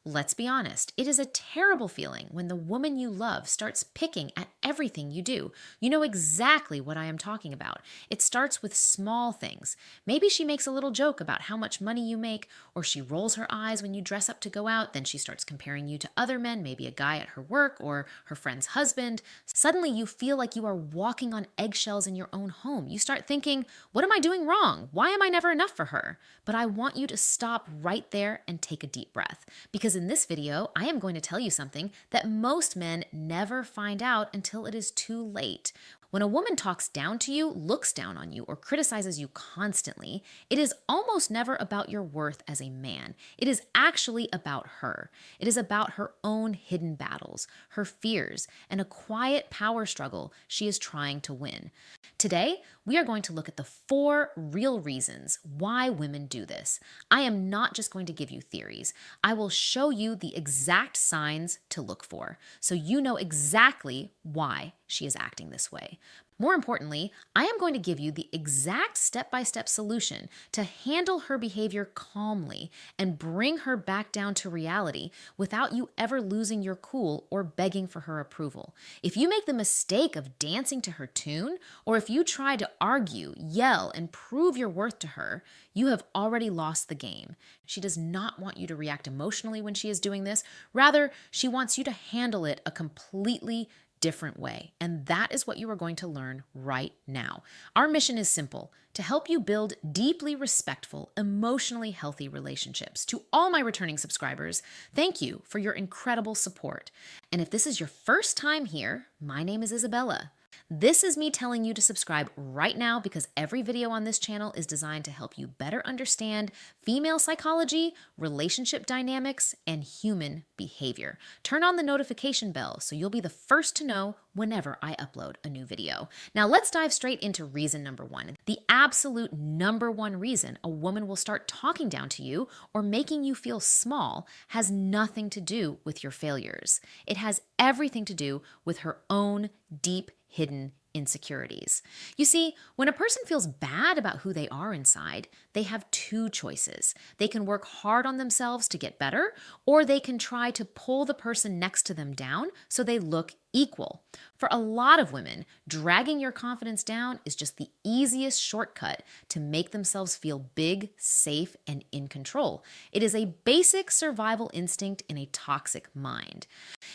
Let's be honest, it is a terrible feeling when the woman you love starts picking at everything you do. You know exactly what I am talking about. It starts with small things. Maybe she makes a little joke about how much money you make, or she rolls her eyes when you dress up to go out. Then she starts comparing you to other men, maybe a guy at her work or her friend's husband. Suddenly you feel like you are walking on eggshells in your own home. You start thinking, what am I doing wrong? Why am I never enough for her? But I want you to stop right there and take a deep breath. Because in this video, I am going to tell you something that most men never find out until it is too late. When a woman talks down to you, looks down on you, or criticizes you constantly, it is almost never about your worth as a man. It is actually about her. It is about her own hidden battles, her fears, and a quiet power struggle she is trying to win. Today, we are going to look at the 4 real reasons why women do this. I am not just going to give you theories. I will show you the exact signs to look for so you know exactly why she is acting this way. More importantly, I am going to give you the exact step-by-step solution to handle her behavior calmly and bring her back down to reality without you ever losing your cool or begging for her approval. If you make the mistake of dancing to her tune, or if you try to argue, yell, and prove your worth to her, you have already lost the game. She does not want you to react emotionally when she is doing this. Rather, she wants you to handle it a completely different way. And that is what you are going to learn right now. Our mission is simple: to help you build deeply respectful, emotionally healthy relationships. To all my returning subscribers, thank you for your incredible support. And if this is your first time here, my name is Isabella. This is me telling you to subscribe right now because every video on this channel is designed to help you better understand female psychology, relationship dynamics, and human behavior. Turn on the notification bell so you'll be the first to know whenever I upload a new video. Now let's dive straight into reason number 1. The absolute number 1 reason a woman will start talking down to you or making you feel small has nothing to do with your failures. It has everything to do with her own deep hidden insecurities. You see, when a person feels bad about who they are inside, they have 2 choices. They can work hard on themselves to get better, or they can try to pull the person next to them down so they look equal. For a lot of women, dragging your confidence down is just the easiest shortcut to make themselves feel big, safe, and in control. It is a basic survival instinct in a toxic mind.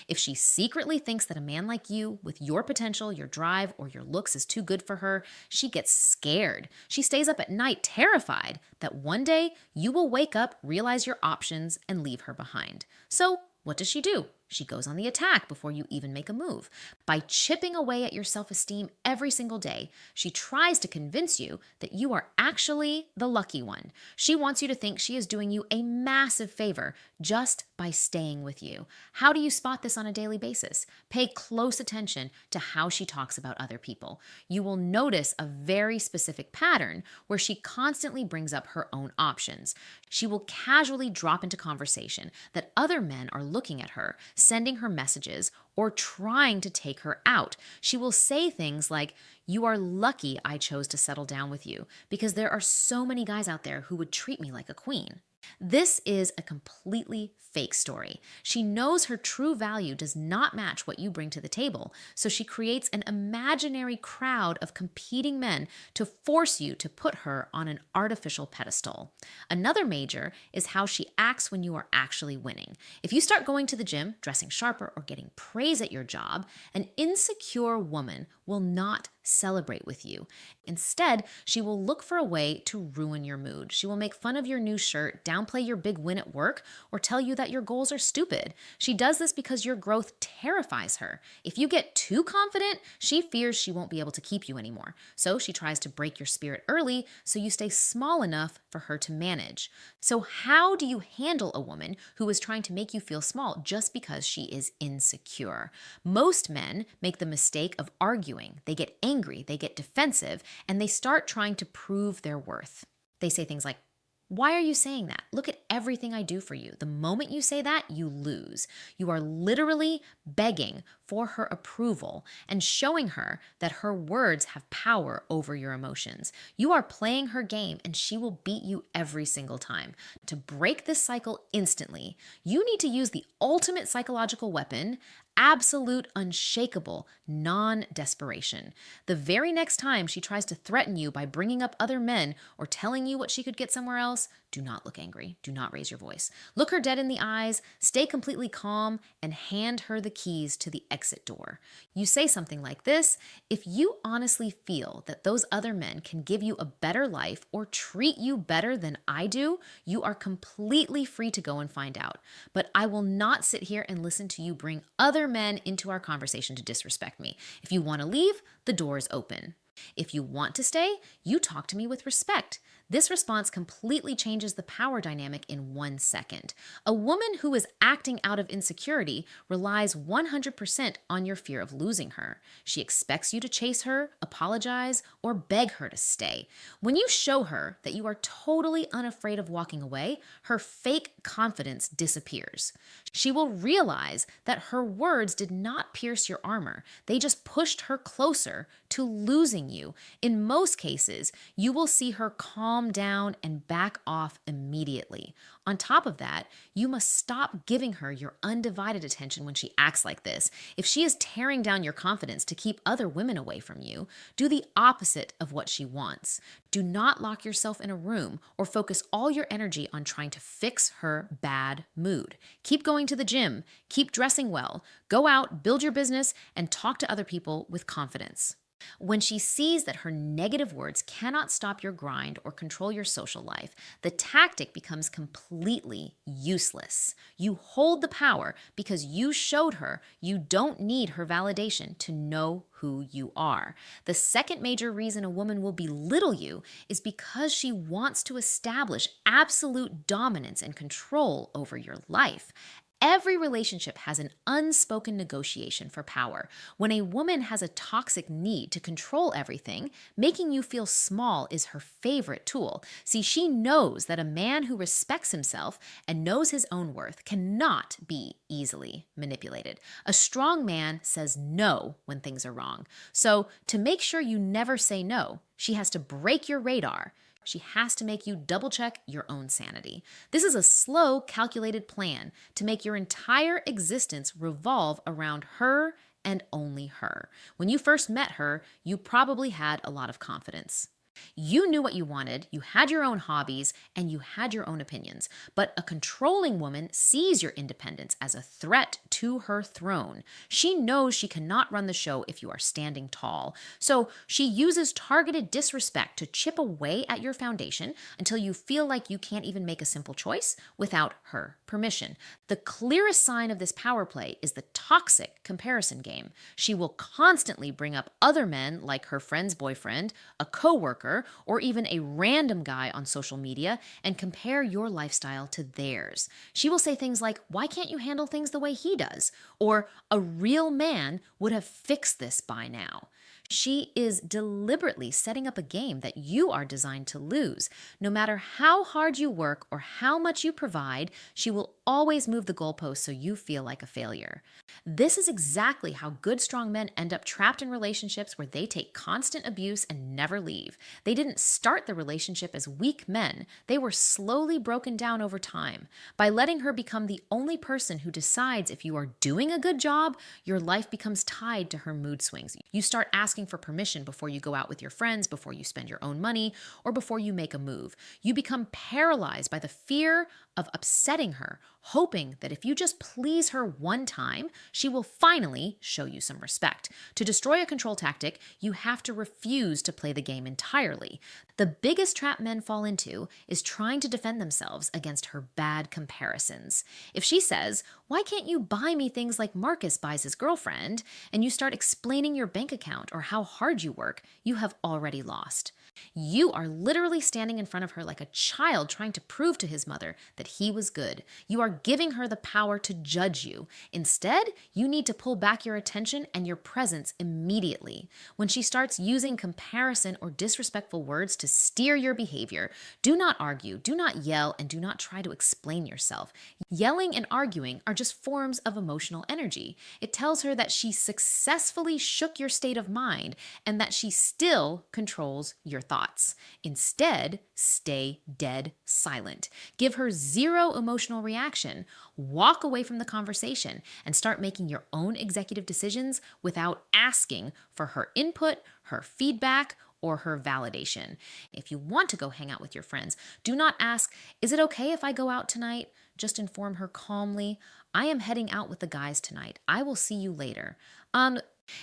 If she secretly thinks that a man like you, with your potential, your drive, or your looks is too good for her, she gets scared. She stays up at night terrified that one day you will wake up, realize your options, and leave her behind. So what does she do? She goes on the attack before you even make a move. By chipping away at your self-esteem every single day, she tries to convince you that you are actually the lucky one. She wants you to think she is doing you a massive favor just by staying with you. How do you spot this on a daily basis? Pay close attention to how she talks about other people. You will notice a very specific pattern where she constantly brings up her own options. She will casually drop into conversation that other men are looking at her, sending her messages, or trying to take her out. She will say things like, "You are lucky I chose to settle down with you because there are so many guys out there who would treat me like a queen." This is a completely fake story. She knows her true value does not match what you bring to the table, so she creates an imaginary crowd of competing men to force you to put her on an artificial pedestal. Another major is how she acts when you are actually winning. If you start going to the gym, dressing sharper, or getting praise at your job, an insecure woman will not celebrate with you. Instead, she will look for a way to ruin your mood. She will make fun of your new shirt, downplay your big win at work, or tell you that your goals are stupid. She does this because your growth terrifies her. If you get too confident, she fears she won't be able to keep you anymore. So she tries to break your spirit early so you stay small enough for her to manage. So how do you handle a woman who is trying to make you feel small just because she is insecure? Most men make the mistake of arguing. They get angry, they get defensive, and they start trying to prove their worth. They say things like, Why are you saying that? Look at everything I do for you. The moment you say that, you lose. You are literally begging for her approval and showing her that her words have power over your emotions. You are playing her game and she will beat you every single time. To break this cycle instantly, you need to use the ultimate psychological weapon: absolute, unshakable non-desperation. The very next time she tries to threaten you by bringing up other men or telling you what she could get somewhere else, do not look angry. Do not raise your voice. Look her dead in the eyes, stay completely calm, and hand her the keys to the exit door. You say something like this: if you honestly feel that those other men can give you a better life or treat you better than I do, you are completely free to go and find out. But I will not sit here and listen to you bring other men into our conversation to disrespect me. If you want to leave, the door is open. If you want to stay, you talk to me with respect. This response completely changes the power dynamic in 1 second. A woman who is acting out of insecurity relies 100% on your fear of losing her. She expects you to chase her, apologize, or beg her to stay. When you show her that you are totally unafraid of walking away, her fake confidence disappears. She will realize that her words did not pierce your armor. They just pushed her closer to losing you. In most cases, you will see her calm down and back off immediately. On top of that, you must stop giving her your undivided attention when she acts like this. If she is tearing down your confidence to keep other women away from you, do the opposite of what she wants. Do not lock yourself in a room or focus all your energy on trying to fix her bad mood. Keep going to the gym, keep dressing well, go out, build your business, and talk to other people with confidence. When she sees that her negative words cannot stop your grind or control your social life, the tactic becomes completely useless. You hold the power because you showed her you don't need her validation to know who you are. The second major reason a woman will belittle you is because she wants to establish absolute dominance and control over your life. Every relationship has an unspoken negotiation for power. When a woman has a toxic need to control everything, making you feel small is her favorite tool. See, she knows that a man who respects himself and knows his own worth cannot be easily manipulated. A strong man says no when things are wrong. So, to make sure you never say no, she has to break your radar. She has to make you double check your own sanity. This is a slow, calculated plan to make your entire existence revolve around her and only her. When you first met her, you probably had a lot of confidence. You knew what you wanted, you had your own hobbies, and you had your own opinions. But a controlling woman sees your independence as a threat to her throne. She knows she cannot run the show if you are standing tall. So she uses targeted disrespect to chip away at your foundation until you feel like you can't even make a simple choice without her permission. The clearest sign of this power play is the toxic comparison game. She will constantly bring up other men like her friend's boyfriend, a coworker, or even a random guy on social media and compare your lifestyle to theirs. She will say things like, "Why can't you handle things the way he does?" Or, "A real man would have fixed this by now." She is deliberately setting up a game that you are designed to lose. No matter how hard you work or how much you provide, she will always move the goalposts so you feel like a failure. This is exactly how good, strong men end up trapped in relationships where they take constant abuse and never leave. They didn't start the relationship as weak men. They were slowly broken down over time. By letting her become the only person who decides if you are doing a good job, your life becomes tied to her mood swings. You start asking for permission before you go out with your friends, before you spend your own money, or before you make a move. You become paralyzed by the fear of upsetting her, hoping that if you just please her one time, she will finally show you some respect. To destroy a control tactic, you have to refuse to play the game entirely. The biggest trap men fall into is trying to defend themselves against her bad comparisons. If she says, "Why can't you buy me things like Marcus buys his girlfriend?" and you start explaining your bank account or how hard you work, you have already lost. You are literally standing in front of her like a child trying to prove to his mother that he was good. You are giving her the power to judge you. Instead, you need to pull back your attention and your presence immediately. When she starts using comparison or disrespectful words to steer your behavior, do not argue, do not yell, and do not try to explain yourself. Yelling and arguing are just forms of emotional energy. It tells her that she successfully shook your state of mind and that she still controls your thoughts. Instead, stay dead silent. Give her zero emotional reaction. Walk away from the conversation and start making your own executive decisions without asking for her input, her feedback, or her validation. If you want to go hang out with your friends, do not ask, "Is it okay if I go out tonight?" Just inform her calmly, "I am heading out with the guys tonight. I will see you later."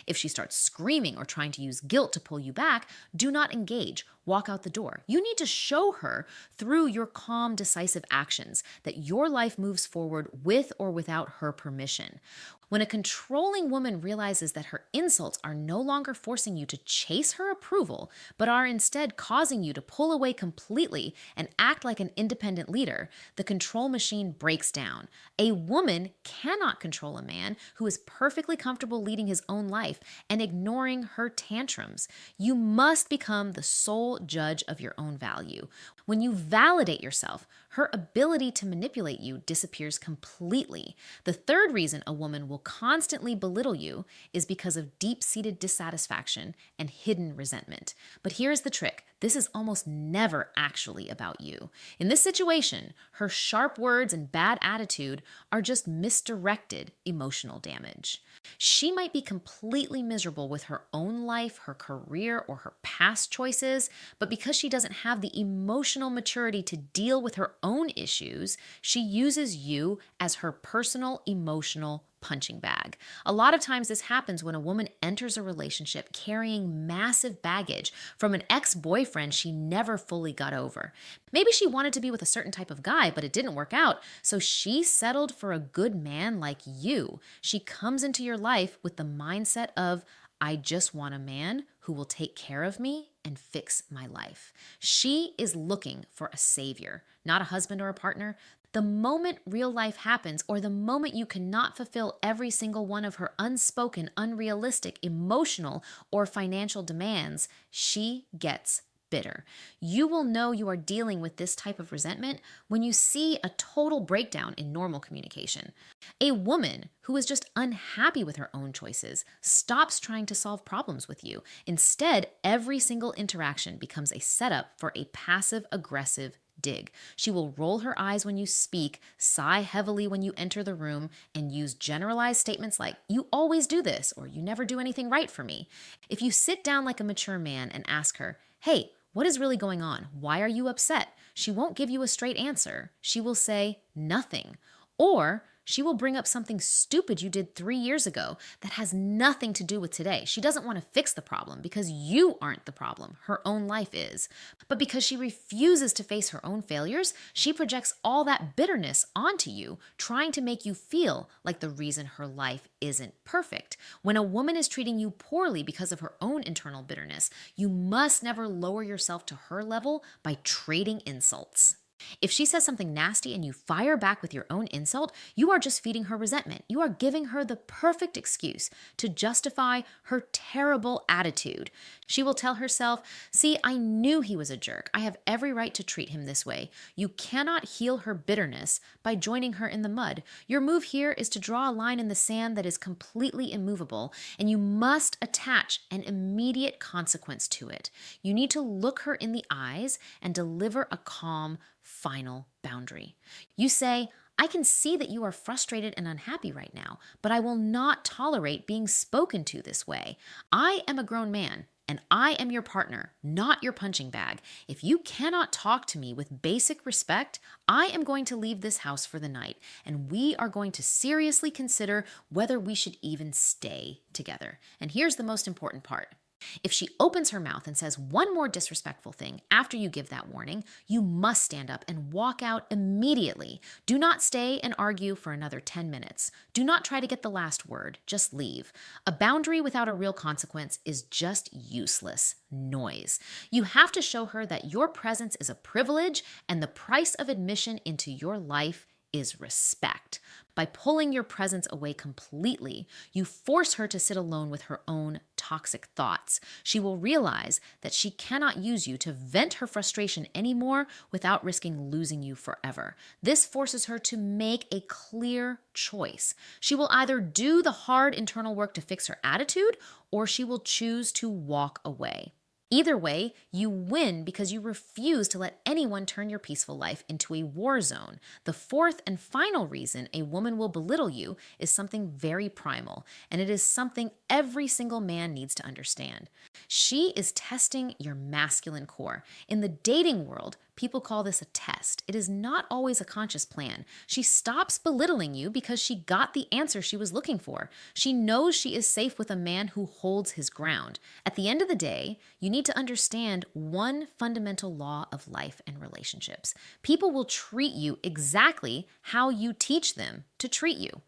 If she starts screaming or trying to use guilt to pull you back, do not engage. Walk out the door. You need to show her through your calm, decisive actions that your life moves forward with or without her permission. When a controlling woman realizes that her insults are no longer forcing you to chase her approval, but are instead causing you to pull away completely and act like an independent leader, the control machine breaks down. A woman cannot control a man who is perfectly comfortable leading his own life and ignoring her tantrums. You must become the sole judge of your own value. When you validate yourself, her ability to manipulate you disappears completely. The third reason a woman will constantly belittle you is because of deep-seated dissatisfaction and hidden resentment. But here's the trick. This is almost never actually about you. In this situation, her sharp words and bad attitude are just misdirected emotional damage. She might be completely miserable with her own life, her career, or her past choices, but because she doesn't have the emotional maturity to deal with her own issues, she uses you as her personal emotional punching bag. A lot of times this happens when a woman enters a relationship carrying massive baggage from an ex-boyfriend she never fully got over. Maybe she wanted to be with a certain type of guy, but it didn't work out, so she settled for a good man like you. She comes into your life with the mindset of, "I just want a man who will take care of me and fix my life." She is looking for a savior, not a husband or a partner. The moment real life happens, or the moment you cannot fulfill every single one of her unspoken, unrealistic, emotional, or financial demands, she gets bitter. You will know you are dealing with this type of resentment when you see a total breakdown in normal communication. A woman who is just unhappy with her own choices stops trying to solve problems with you. Instead, every single interaction becomes a setup for a passive-aggressive dig. She will roll her eyes when you speak, sigh heavily when you enter the room, and use generalized statements like, "You always do this," or "You never do anything right for me." If you sit down like a mature man and ask her, "Hey, what is really going on? Why are you upset?" she won't give you a straight answer. She will say nothing. Or she will bring up something stupid you did 3 years ago that has nothing to do with today. She doesn't want to fix the problem because you aren't the problem. Her own life is. But because she refuses to face her own failures, she projects all that bitterness onto you, trying to make you feel like the reason her life isn't perfect. When a woman is treating you poorly because of her own internal bitterness, you must never lower yourself to her level by trading insults. If she says something nasty and you fire back with your own insult, you are just feeding her resentment. You are giving her the perfect excuse to justify her terrible attitude. She will tell herself, "See, I knew he was a jerk. I have every right to treat him this way." You cannot heal her bitterness by joining her in the mud. Your move here is to draw a line in the sand that is completely immovable, and you must attach an immediate consequence to it. You need to look her in the eyes and deliver a calm, final boundary. You say, "I can see that you are frustrated and unhappy right now, but I will not tolerate being spoken to this way. I am a grown man, and I am your partner, not your punching bag. If you cannot talk to me with basic respect, I am going to leave this house for the night, and we are going to seriously consider whether we should even stay together." And here's the most important part. If she opens her mouth and says one more disrespectful thing after you give that warning, you must stand up and walk out immediately. Do not stay and argue for another 10 minutes. Do not try to get the last word. Just leave. A boundary without a real consequence is just useless noise. You have to show her that your presence is a privilege and the price of admission into your life is respect. By pulling your presence away completely, you force her to sit alone with her own toxic thoughts. She will realize that she cannot use you to vent her frustration anymore without risking losing you forever. This forces her to make a clear choice. She will either do the hard internal work to fix her attitude, or she will choose to walk away. Either way, you win because you refuse to let anyone turn your peaceful life into a war zone. The fourth and final reason a woman will belittle you is something very primal, and it is something every single man needs to understand. She is testing your masculine core. In the dating world, people call this a test. It is not always a conscious plan. She stops belittling you because she got the answer she was looking for. She knows she is safe with a man who holds his ground. At the end of the day, you need to understand one fundamental law of life and relationships. People will treat you exactly how you teach them to treat you.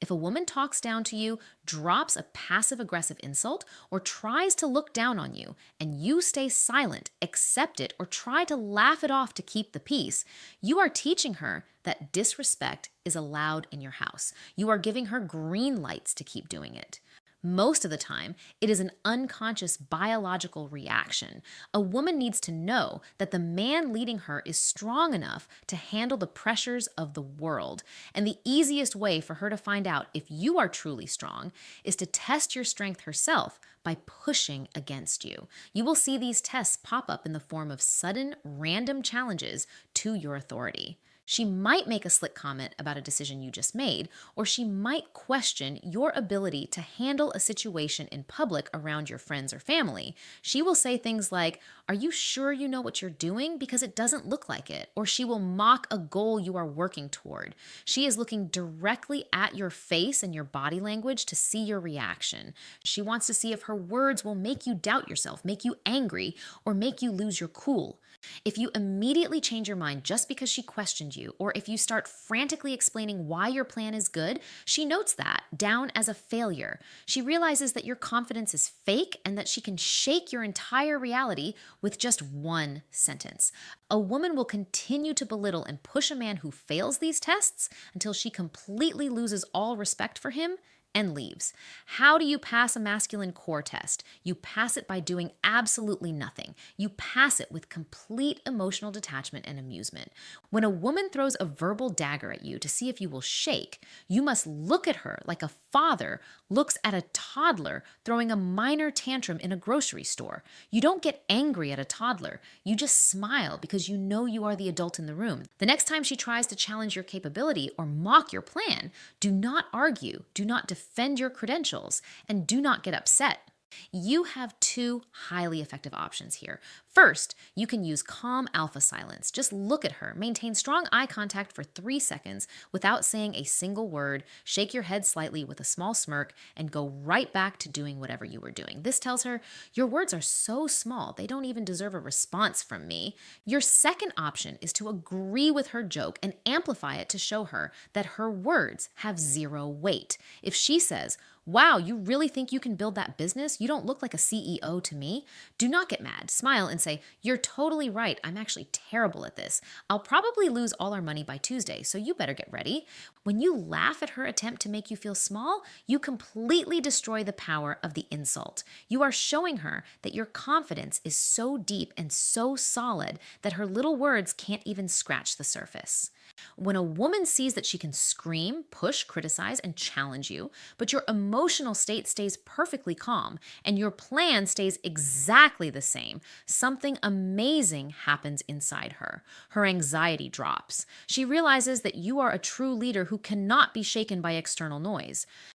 If a woman talks down to you, drops a passive-aggressive insult, or tries to look down on you, and you stay silent, accept it, or try to laugh it off to keep the peace, you are teaching her that disrespect is allowed in your house. You are giving her green lights to keep doing it. Most of the time, it is an unconscious biological reaction. A woman needs to know that the man leading her is strong enough to handle the pressures of the world. And the easiest way for her to find out if you are truly strong is to test your strength herself by pushing against you. You will see these tests pop up in the form of sudden, random challenges to your authority. She might make a slick comment about a decision you just made, or she might question your ability to handle a situation in public around your friends or family. She will say things like, "Are you sure you know what you're doing? Because it doesn't look like it." Or she will mock a goal you are working toward. She is looking directly at your face and your body language to see your reaction. She wants to see if her words will make you doubt yourself, make you angry, or make you lose your cool. If you immediately change your mind just because she questioned you, or if you start frantically explaining why your plan is good, she notes that down as a failure. She realizes that your confidence is fake and that she can shake your entire reality with just one sentence. A woman will continue to belittle and push a man who fails these tests until she completely loses all respect for him and leaves. How do you pass a masculine core test? You pass it by doing absolutely nothing. You pass it with complete emotional detachment and amusement. When a woman throws a verbal dagger at you to see if you will shake, you must look at her like a father looks at a toddler throwing a minor tantrum in a grocery store. You don't get angry at a toddler. You just smile because you know you are the adult in the room. The next time she tries to challenge your capability or mock your plan, do not argue, do not defend your credentials, and do not get upset. You have two highly effective options here. First, you can use calm alpha silence. Just look at her, maintain strong eye contact for 3 seconds without saying a single word, shake your head slightly with a small smirk, and go right back to doing whatever you were doing. This tells her, your words are so small, they don't even deserve a response from me. Your second option is to agree with her joke and amplify it to show her that her words have zero weight. If she says, "Wow, you really think you can build that business? You don't look like a CEO to me." Do not get mad. Smile and say, "You're totally right. I'm actually terrible at this. I'll probably lose all our money by Tuesday, so you better get ready." When you laugh at her attempt to make you feel small, you completely destroy the power of the insult. You are showing her that your confidence is so deep and so solid that her little words can't even scratch the surface. When a woman sees that she can scream, push, criticize, and challenge you, but your emotional state stays perfectly calm and your plan stays exactly the same, something amazing happens inside her. Her anxiety drops. She realizes that you are a true leader who cannot be shaken by external noise.